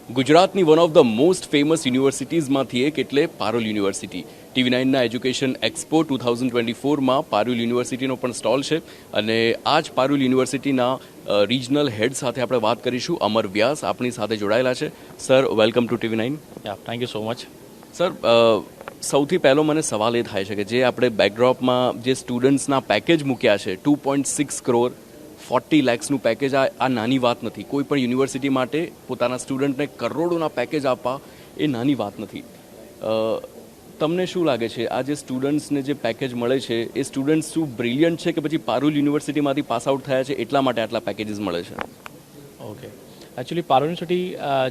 ગુજરાતની one of the most famous યુનિવર્સિટીઝમાંથી એક એટલે પારુલ યુનિવર્સિટી. TV9ના એજ્યુકેશન એક્સપો 2024માં પારુલ યુનિવર્સિટીનો પણ સ્ટોલ છે અને આ જ પારુલ યુનિવર્સિટીના રિજનલ હેડ સાથે આપણે વાત કરીશું. અમર વ્યાસ આપણી સાથે જોડાયેલા છે. Sir, welcome to TV9. Thank you so much. Sir, સૌથી પહેલો મને સવાલ એ થાય છે કે જે આપણે બેકડ્રોપમાં જે સ્ટુડન્ટ્સના પેકેજ મૂક્યા છે 2.6 કરોડ 40 લાખ્સનું પેકેજ, આ નાની વાત નથી. કોઈ પણ યુનિવર્સિટી માટે પોતાના સ્ટુડન્ટને કરોડોના પેકેજ આપવા એ નાની વાત નથી. તમને શું લાગે છે આ જે સ્ટુડન્ટ્સને જે પેકેજ મળે છે એ સ્ટુડન્ટ્સ શું બ્રિલિયન્ટ છે કે પછી પારુલ યુનિવર્સિટીમાંથી પાસ આઉટ થયા છે એટલા માટે આટલા પેકેજીસ મળે છે? ઓકે, એકચ્યુઅલી પારુલ યુનિવર્સિટી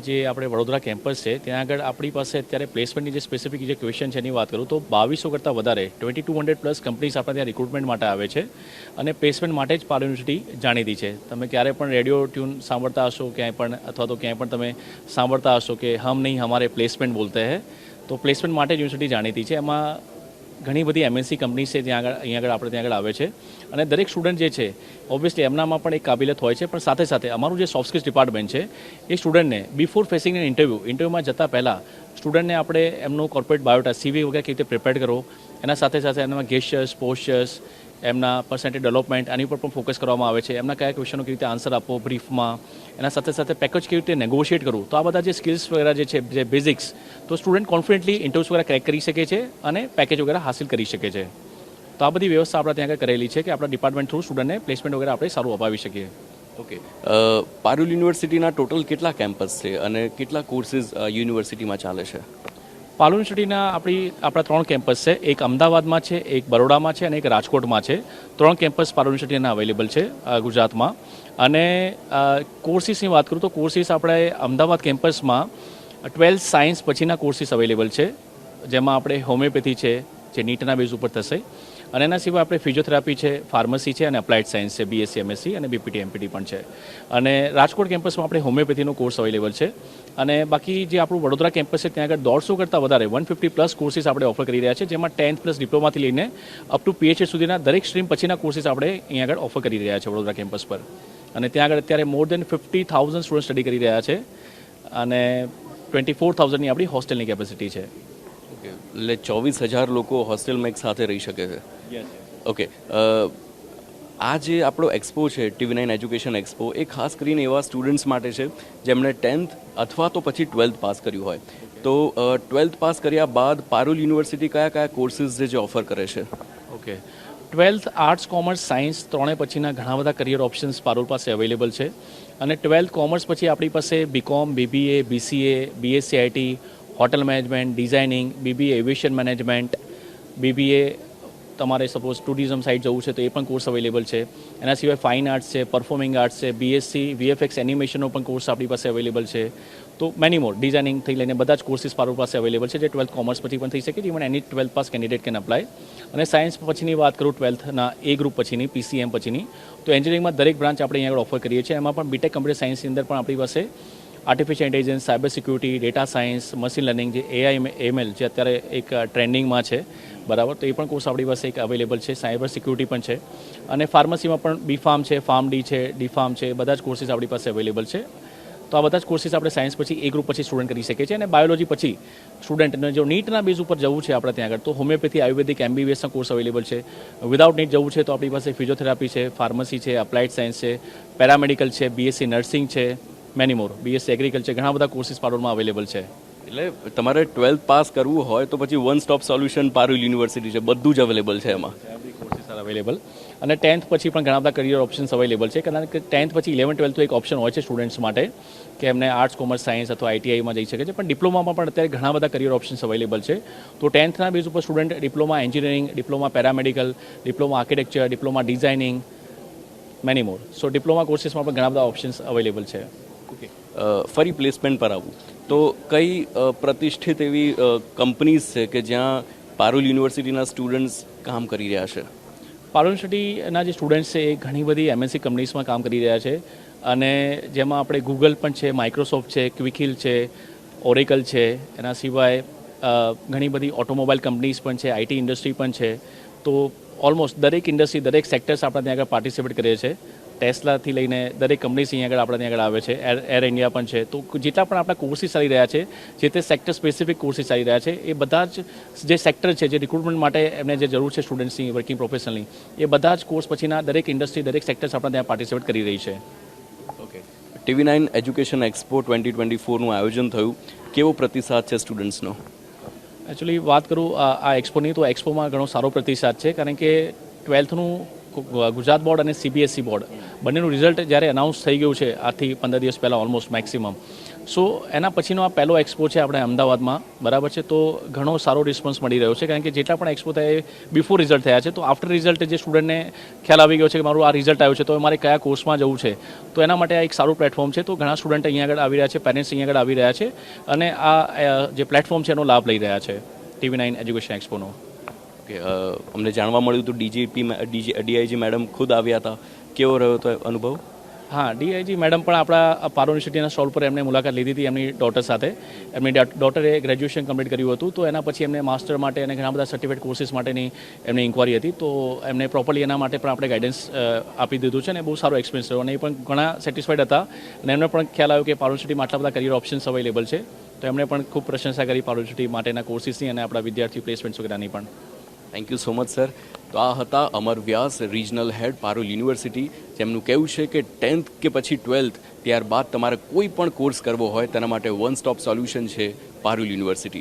જે આપણે વડોદરા કેમ્પસ છે ત્યાં આગળ આપણી પાસે અત્યારે પ્લેસમેન્ટની જે સ્પેસિફિક જે ક્વેશ્ચન છે એની વાત કરું તો 2200 કરતાં વધારે 2200+ કંપનીઝ આપણે ત્યાં રિક્રુટમેન્ટ માટે આવે છે અને પ્લેસમેન્ટ માટે જ પારુલ યુનિવર્સિટી જાણીતી છે. તમે ક્યારે પણ રેડિયો ટ્યુન સાંભળતા હશો ક્યાંય પણ, અથવા તો ક્યાંય પણ તમે સાંભળતા હશો કે હમ નહીં હમારે પ્લેસમેન્ટ બોલતે હૈ, તો પ્લેસમેન્ટ માટે જ યુનિવર્સિટી જાણીતી છે. એમાં ઘણી બધી MNC કંપની છે ત્યાં આગળ, અહીંયા આગળ આપણે ત્યાં આગળ આવે છે અને દરેક સ્ટુડન્ટ જે છે ઓબ્વિયસલી એમનામાં પણ એક કાબિલિયત હોય છે, પણ સાથે સાથે અમારું જે સોફ્ટ સ્કિલ્સ ડિપાર્ટમેન્ટ છે એ સ્ટુડન્ટને બિફોર ફેસિંગ એન ઇન્ટરવ્યૂમાં જતાં પહેલાં સ્ટુડન્ટને આપણે એમનું કોર્પોરેટ બાયોડા CV વગેરે કેવી રીતે પ્રિપેર કરો, એના સાથે સાથે એનામાં ગેસ્ચર્સ, પોસ્ચર્સ, એમના પર્સન્ટેજ ડેવલપમેન્ટ આની ઉપર પણ ફોકસ કરવામાં આવે છે. એમના કયા ક્વેશ્ચનો કેવી રીતે આન્સર આપો બ્રીફમાં, એના સાથે સાથે પેકેજ કેવી રીતે નેગોશિએટ કરવું, તો આ બધા જે સ્કિલ્સ વગેરે જે છે, જે બેઝિક્સ, તો સ્ટુડન્ટ કોન્ફિડન્ટલી ઇન્ટરવ્યૂઝ વગેરે ક્રેક કરી શકે છે અને પેકેજ વગેરે હાસિલ કરી શકે છે. તો આ બધી વ્યવસ્થા આપણે ત્યાં આગળ કરેલી છે કે આપણા ડિપાર્ટમેન્ટ થ્રુ સ્ટુડન્ટને પ્લેસમેન્ટ વગેરે આપણે સારું અપાવી શકીએ. ઓકે, પારુલ યુનિવર્સિટીના ટોટલ કેટલા કેમ્પસ છે અને કેટલા કોર્સિસ યુનિવર્સિટીમાં ચાલે છે? પારુલ યુનિવર્સિટીના આપણા 3 કેમ્પસ છે. એક અમદાવાદમાં છે, એક બરોડામાં છે અને એક રાજકોટમાં છે. 3 કેમ્પસ પારુલ યુનિવર્સિટીના અવેલેબલ છે ગુજરાતમાં. અને કોર્સિસની વાત કરું તો કોર્સિસ આપણે અમદાવાદ કેમ્પસમાં 12th સાયન્સ પછીના કોર્સિસ અવેલેબલ છે, જેમાં આપણે હોમિયોપેથી છે જે નીટના બેઝ ઉપર થશે, અને એના સિવાય આપણે ફિઝિયોથેરાપી છે, ફાર્મસી છે અને એપ્લાઇડ સાયન્સ છે, BSc MSc અને BPT MPT પણ છે. અને રાજકોટ કેમ્પસમાં આપણે હોમિયોપેથીનો કોર્સ અવેલેબલ છે. અને બાકી જે આપણું વડોદરા કેમ્પસ છે ત્યાં આગળ 150 કરતાં વધારે 150+ કોર્સિસ આપણે ઓફર કરી રહ્યા છે, જેમાં 10th+ ડિપ્લોમાથી લઈને અપ ટુ PhD સુધીના દરેક સ્ટ્રીમ પછીના કોર્સિસ આપણે અહીંયા આગળ ઓફર કરી રહ્યા છે વડોદરા કેમ્પસ પર. અને ત્યાં આગળ અત્યારે મોર દેન 50,000 સ્ટુડન્ટ સ્ટડી કરી રહ્યા છે અને 24,000ની આપણી હોસ્ટેલની કેપેસિટી છે. ઓકે, એટલે 24,000 લોકો હોસ્ટેલમાં એક સાથે રહી શકે છે. ઓકે, આ જે આપણો એક્સપો છે TV9 એજ્યુકેશન એક્સપો, એ ખાસ કરીને એવા સ્ટુડન્ટ્સ માટે છે જેમણે 10th અથવા તો પછી 12th પાસ કર્યું હોય. તો 12th પાસ કર્યા બાદ પારુલ યુનિવર્સિટી કયા કયા કોર્સિસ જે ઓફર કરે છે? Okay, 12th arts, commerce, science ત્રણેય પછીના ઘણા બધા કરિયર ઓપ્શન્સ પારુલ પાસે અવેલેબલ છે. અને 12th કોમર્સ પછી આપણી પાસે BCom, BBA, BCA, BSc IT, hotel management, designing, BBA aviation management, BBA તમારે સપોઝ ટુરિઝમ સાઇડ જવું છે તો એ પણ કોર્સ અવેલેબલ છે. એના સિવાય ફાઇન આર્ટ્સ છે, પરફોર્મિંગ આર્ટ્સ છે, BSc VFX એનિમેશનનો પણ કોર્સ આપણી પાસે અવેલેબલ છે. તો મેની મોર, ડિઝાઇનિંગથી લઈને બધા જ કોર્સિસ પારુલ પાસે અવેલેબલ છે, જે 12th કોમર્સ પછી પણ થઈ શકે. Even any 12th pass candidate can apply. અને સાયન્સ પછીની વાત કરું 12thના A ગ્રુપ પછીની, PCM પછીની, તો એન્જિનિયરિંગમાં દરેક બ્રાન્ચ આપણે અહીંયા આગળ ઓફર કરીએ છીએ. એમાં પણ BTech કમ્પ્યુટર સાયન્સની અંદર પણ આપણી પાસે artificial intelligence, cyber security, data science, machine learning, જે AI ML જે અત્યારે એક ટ્રેન્ડિંગમાં છે, બરાબર, તો એ પણ કોર્સ આપણી પાસે એક અવેલેબલ છે. સાયબર સિક્યુરિટી પણ છે. અને ફાર્મસીમાં પણ BPharm છે, PharmD છે, DPharm છે, બધા જ કોર્સિસ આપણી પાસે અવેલેબલ છે. તો આ બધા જ કોર્સિસ આપણે સાયન્સ પછી A ગ્રુપ પછી સ્ટુડન્ટ કરી શકીએ છીએ. અને બાયોલોજી પછી સ્ટુડન્ટને જો નીટના બેઝ ઉપર જવું છે આપણે ત્યાં આગળ, તો હોમિયોપેથી, આયુર્વેદિક, MBBSના કોર્સ અવેલેબલ છે. વિદાઉટ નીટ જવું છે તો આપણી પાસે ફિઝિયોથેરાપી છે, ફાર્મસી છે, અપ્લાઇડ સાયન્સ છે, પેરામેડિકલ છે, BSc નર્સિંગ છે, મેની મોર, BSc એગ્રીકલ્ચર, ઘણા બધા કોર્સિસ પારુલમાં અવેલેબલ છે. એટલે તમારે 12th પાસ કરવું હોય તો પછી one stop solution Parul university છે, બધું જ અવેલેબલ છે એમાં. Courses R available. અને 10th પછી પણ ઘણા બધા કરિયર ઓપ્શન્સ અવેલેબલ છે, કારણ કે 10th પછી 11th 12th તો એક ઓપ્શન હોય છે સ્ટુડન્ટ્સ માટે કે એમને આર્ટ્સ, કોમર્સ, સાયન્સ અથવા ITIમાં જઈ શકે છે. પણ ડિપ્લોમામાં પણ અત્યારે ઘણા બધા કરિયર ઓપ્શન્સ અવેલેબલ છે. તો 10thના બેઝ ઉપર student diploma engineering, diploma paramedical, diploma architecture, diploma designing, many more, so diploma કોર્સિસમાં પણ ઘણા બધા ઓપ્શન્સ અવેલેબલ છે. ઓકે, ફરી પ્લેસમેન્ટ પર આવું તો કઈ પ્રતિષ્ઠિત એવી કંપનીઝ છે કે જ્યાં પારુલ યુનિવર્સિટીના સ્ટુડન્ટ્સ કામ કરી રહ્યા છે? પારુલ યુનિવર્સિટીના જે સ્ટુડન્ટ્સ છે એ ઘણી બધી MNC કંપનીઝમાં કામ કરી રહ્યા છે. અને જેમાં આપણે ગૂગલ પણ છે, માઇક્રોસોફ્ટ છે, ક્વિકહિલ છે, ઓરેકલ છે, એના સિવાય ઘણી બધી ઓટોમોબાઈલ કંપનીઝ પણ છે, IT ઇન્ડસ્ટ્રી પણ છે. તો ઓલમોસ્ટ દરેક ઇન્ડસ્ટ્રી, દરેક સેક્ટર્સ આપણે ત્યાં આગળ પાર્ટિસિપેટ કરીએ છીએ. ટેસ્લાથી લઈને દરેક કંપનીઝ અહીંયા આગળ આપણે ત્યાં આગળ આવે છે, એર ઇન્ડિયા પણ છે. તો જેટલા પણ આપણા કોર્સીસ ચાલી રહ્યા છે, જે તે સેક્ટર સ્પેસિફિક કોર્સીસ ચાલી રહ્યા છે, એ બધા જ જે સેક્ટર છે, જે રિક્રુટમેન્ટ માટે એમને જે જરૂર છે સ્ટુડન્ટ્સની, વર્કિંગ પ્રોફેશનલની, એ બધા જ કોર્સ પછીના દરેક ઇન્ડસ્ટ્રી, દરેક સેક્ટર્સ આપણે ત્યાં પાર્ટિસિપેટ કરી રહી છે. ઓકે, TV9 એજ્યુકેશન એક્સપો 2024નું આયોજન થયું, કેવો પ્રતિસાદ છે સ્ટુડન્ટ્સનો? એકચ્યુઅલી વાત કરું આ એક્સપોની, તો એક્સપોમાં ઘણો સારો પ્રતિસાદ છે, કારણ કે 12થનું ગુજરાત બોર્ડ અને CBSE બોર્ડ બંનેનું રિઝલ્ટ જ્યારે અનાઉન્સ થઈ ગયું છે આજથી 15 દિવસ પહેલાં ઓલમોસ્ટ મેક્સિમમ, સો એના પછીનો આ પહેલો એક્સપો છે આપણે અમદાવાદમાં, બરાબર છે. તો ઘણો સારો રિસ્પોન્સ મળી રહ્યો છે, કારણ કે જેટલા પણ એક્સપો થયા એ બિફોર રિઝલ્ટ થયા છે. તો આફ્ટર રિઝલ્ટ જે સ્ટુડન્ટને ખ્યાલ આવી ગયો છે કે મારું આ રિઝલ્ટ આવ્યું છે, તો મારે કયા કોર્સમાં જવું છે, તો એના માટે આ એક સારું પ્લેટફોર્મ છે. તો ઘણા સ્ટુડન્ટ અહીંયા આગળ આવી રહ્યા છે, પેરેન્ટ્સ અહીંયા આગળ આવી રહ્યા છે, અને આ જે પ્લેટફોર્મ છે એનો લાભ લઈ રહ્યા છે TV9 એજ્યુકેશન એક્સપોનો. ઓકે, અમને જાણવા મળ્યું હતું DIG મેડમ ખુદ આવ્યા હતા, કેવો રહ્યો હતો અનુભવ? હા, DIG મેડમ પણ આપણા પારો યુનિવર્સિટીના સ્ટોલ પર એમને મુલાકાત લીધી હતી એમની ડોટર સાથે. એમની ડોટરે ગ્રેજ્યુએશન કમ્પ્લીટ કર્યું હતું, તો એના પછી એમને માસ્ટર માટે અને ઘણા બધા સર્ટિફિકેટ કોર્સીસ માટેની એમની ઇન્કવાયરી હતી. તો એમને પ્રોપરલી એના માટે પણ આપણે ગાઈડન્સ આપી દીધું છે, અને બહુ સારો એક્સપિરિયન્સ રહ્યો, અને એ પણ ઘણા સેટિસ્ફાઈડ હતા. અને એમને પણ ખ્યાલ આવ્યો કે પારો યુનિવર્સિટીમાં આટલા બધા કરિયર ઓપ્શન્સ અવેલેબલ છે, તો એમણે પણ ખૂબ પ્રશંસા કરી પારો યુનિવર્સિટી માટેના કોર્સીસની અને આપણા વિદ્યાર્થી પ્લેસમેન્ટ્સ વગેરેની પણ. Thank you so much sir. તો આ હતા અમર વ્યાસ, રિજનલ હેડ પારુલ યુનિવર્સિટી, જેમનું કહેવું છે કે 10th કે પછી 12th ત્યારબાદ તમારે કોઈ પણ કોર્સ કરવો હોય તેના માટે વન સ્ટોપ સોલ્યુશન છે પારુલ યુનિવર્સિટી.